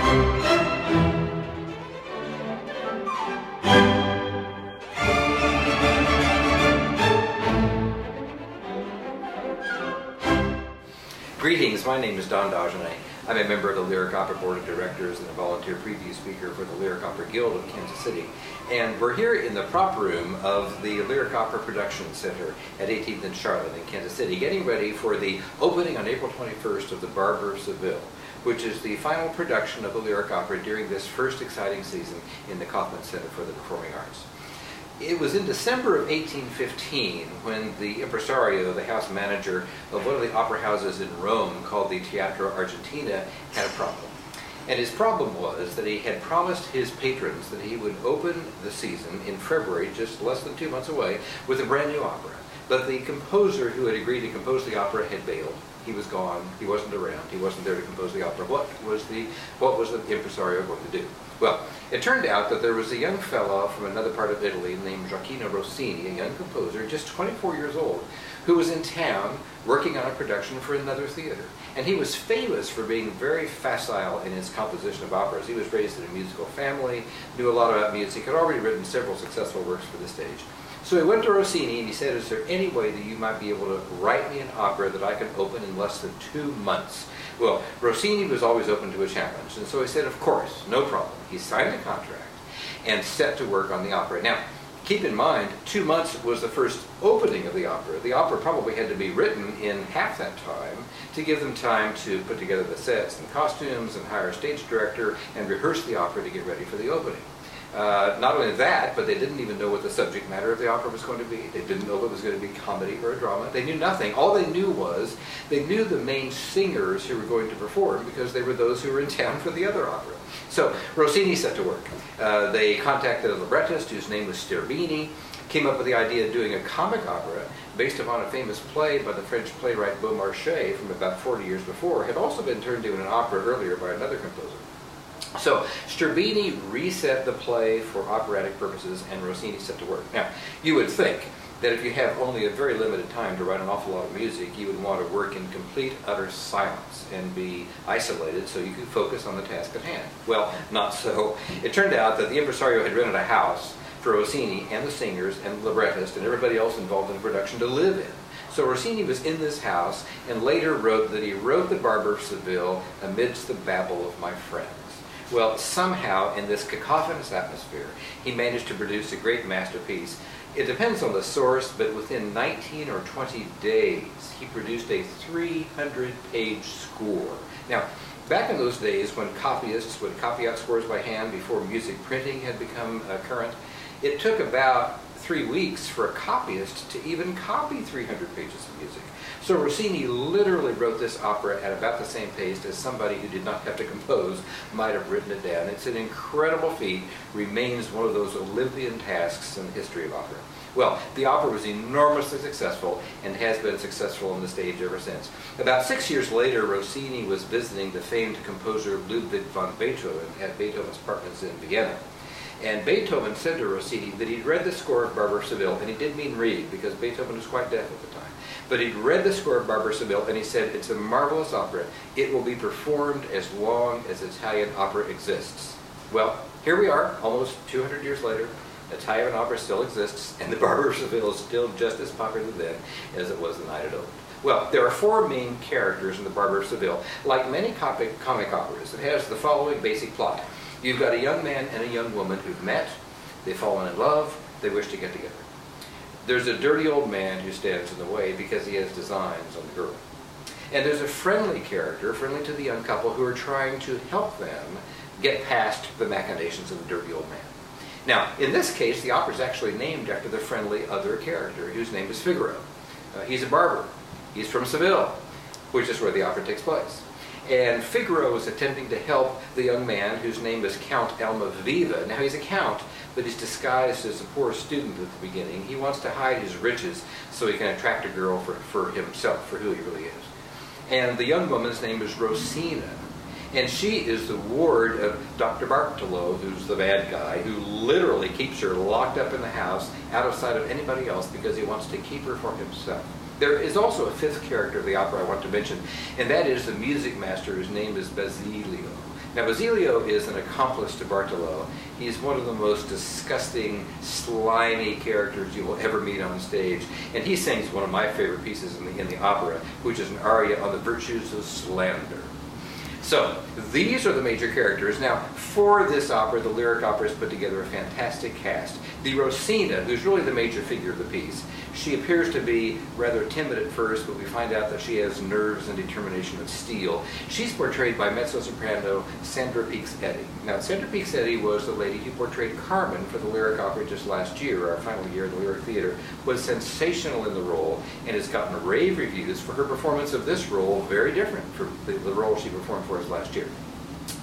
Greetings, my name is Don Dagenet. I'm a member of the Lyric Opera Board of Directors and a volunteer preview speaker for the Lyric Opera Guild of Kansas City. And we're here in the prop room of the Lyric Opera Production Center at 18th and Charlotte in Kansas City, getting ready for the opening on April 21st of the Barber of Seville, which is the final production of the Lyric Opera during this first exciting season in the Kaufman Center for the Performing Arts. It was in December of 1815 when the impresario, the house manager of one of the opera houses in Rome called the Teatro Argentina, had a problem. And his problem was that he had promised his patrons that he would open the season in February, just less than 2 months away, with a brand new opera. But the composer who had agreed to compose the opera had bailed. He was gone. He wasn't around. He wasn't there to compose the opera. What was the impresario going to do? Well, it turned out that there was a young fellow from another part of Italy named Gioacchino Rossini, a young composer, just 24 years old, who was in town working on a production for another theater. And he was famous for being very facile in his composition of operas. He was raised in a musical family, knew a lot about music, had already written several successful works for the stage. So he went to Rossini and he said, "Is there any way that you might be able to write me an opera that I can open in less than 2 months?" Well, Rossini was always open to a challenge, and so he said, "Of course, no problem." He signed a contract and set to work on the opera. Now, keep in mind, 2 months was the first opening of the opera. The opera probably had to be written in half that time to give them time to put together the sets and costumes and hire a stage director and rehearse the opera to get ready for the opening. Not only that, but they didn't even know what the subject matter of the opera was going to be. They didn't know if it was going to be comedy or a drama. They knew nothing. All they knew was they knew the main singers who were going to perform because they were those who were in town for the other opera. So Rossini set to work. They contacted a librettist whose name was Sterbini, came up with the idea of doing a comic opera based upon a famous play by the French playwright Beaumarchais from about 40 years before, had also been turned into an opera earlier by another composer. So Sterbini reset the play for operatic purposes, and Rossini set to work. Now, you would think that if you have only a very limited time to write an awful lot of music, you would want to work in complete, utter silence and be isolated so you could focus on the task at hand. Well, not so. It turned out that the impresario had rented a house for Rossini and the singers and the librettist and everybody else involved in the production to live in. So Rossini was in this house and later wrote that he wrote the Barber of Seville amidst the babble of my friends. Well, somehow in this cacophonous atmosphere, he managed to produce a great masterpiece. It depends on the source, but within 19 or 20 days, he produced a 300-page score. Now, back in those days when copyists would copy out scores by hand before music printing had become current, it took about 3 weeks for a copyist to even copy 300 pages of music. So Rossini literally wrote this opera at about the same pace as somebody who did not have to compose might have written it down. It's an incredible feat, remains one of those Olympian tasks in the history of opera. Well, the opera was enormously successful and has been successful on the stage ever since. About 6 years later, Rossini was visiting the famed composer Ludwig van Beethoven at Beethoven's apartments in Vienna. And Beethoven said to Rossini that he'd read the score of Barber of Seville, and he did mean read because Beethoven was quite deaf at the time. But he'd read the score of Barber of Seville and he said, "It's a marvelous opera. It will be performed as long as Italian opera exists." Well, here we are, almost 200 years later. Italian opera still exists, and the Barber of Seville is still just as popular then as it was the night it opened. Well, there are 4 main characters in the Barber of Seville. Like many comic operas, it has the following basic plot. You've got a young man and a young woman who've met, they've fallen in love, they wish to get together. There's a dirty old man who stands in the way because he has designs on the girl. And there's a friendly character, friendly to the young couple, who are trying to help them get past the machinations of the dirty old man. Now, in this case, the opera is actually named after the friendly other character, whose name is Figaro. He's a barber. He's from Seville, which is where the opera takes place. And Figaro is attempting to help the young man whose name is Count Almaviva. Now, he's a count, but he's disguised as a poor student at the beginning. He wants to hide his riches so he can attract a girl for himself, for who he really is. And the young woman's name is Rosina. And she is the ward of Dr. Bartolo, who's the bad guy, who literally keeps her locked up in the house, out of sight of anybody else, because he wants to keep her for himself. There is also a 5th character of the opera I want to mention, and that is the music master whose name is Basilio. Now, Basilio is an accomplice to Bartolo. He's one of the most disgusting, slimy characters you will ever meet on stage. And he sings one of my favorite pieces in the opera, which is an aria on the virtues of slander. So, these are the major characters. Now, for this opera, the Lyric Opera has put together a fantastic cast. The Rosina, who's really the major figure of the piece, she appears to be rather timid at first, but we find out that she has nerves and determination of steel. She's portrayed by mezzo-soprano Sandra Peaks-Eddy. Now, Sandra Peaks-Eddy was the lady who portrayed Carmen for the Lyric Opera just last year, our final year at the Lyric Theater, was sensational in the role and has gotten rave reviews for her performance of this role, very different from the role she performed for us last year.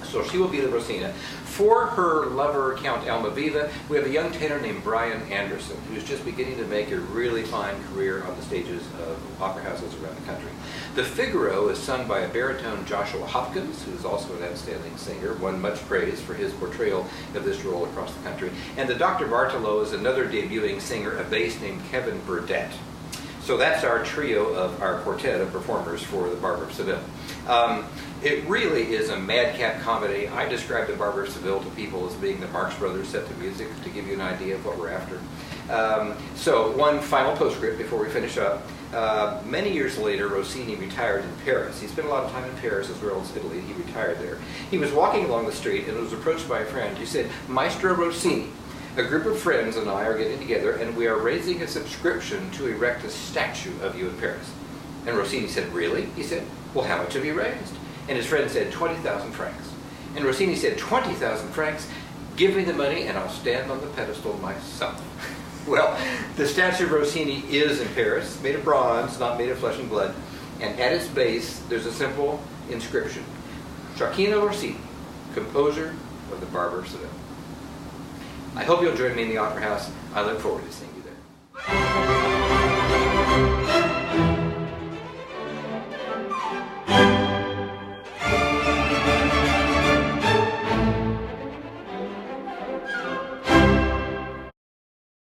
So she will be the Rosina. For her lover, Count Almaviva, we have a young tenor named Brian Anderson, who's just beginning to make a really fine career on the stages of opera houses around the country. The Figaro is sung by a baritone, Joshua Hopkins, who's also an outstanding singer, won much praise for his portrayal of this role across the country. And the Dr. Bartolo is another debuting singer, a bass named Kevin Burdett. So that's our trio of our quartet of performers for the Barber of Seville. It really is a madcap comedy. I describe the Barber of Seville to people as being the Marx Brothers set to music, to give you an idea of what we're after. So one final postscript before we finish up. Many years later, Rossini retired in Paris. He spent a lot of time in Paris as well as Italy. He retired there. He was walking along the street and was approached by a friend who said, "Maestro Rossini, a group of friends and I are getting together and we are raising a subscription to erect a statue of you in Paris." And Rossini said, "Really?" He said, "Well, how much have you raised?" And his friend said, 20,000 francs. And Rossini said, 20,000 francs? Give me the money and I'll stand on the pedestal myself. Well, the statue of Rossini is in Paris, made of bronze, not made of flesh and blood. And at its base, there's a simple inscription. Gioacchino Rossini, composer of the Barber of Seville. I hope you'll join me in the Opera House. I look forward to seeing you there.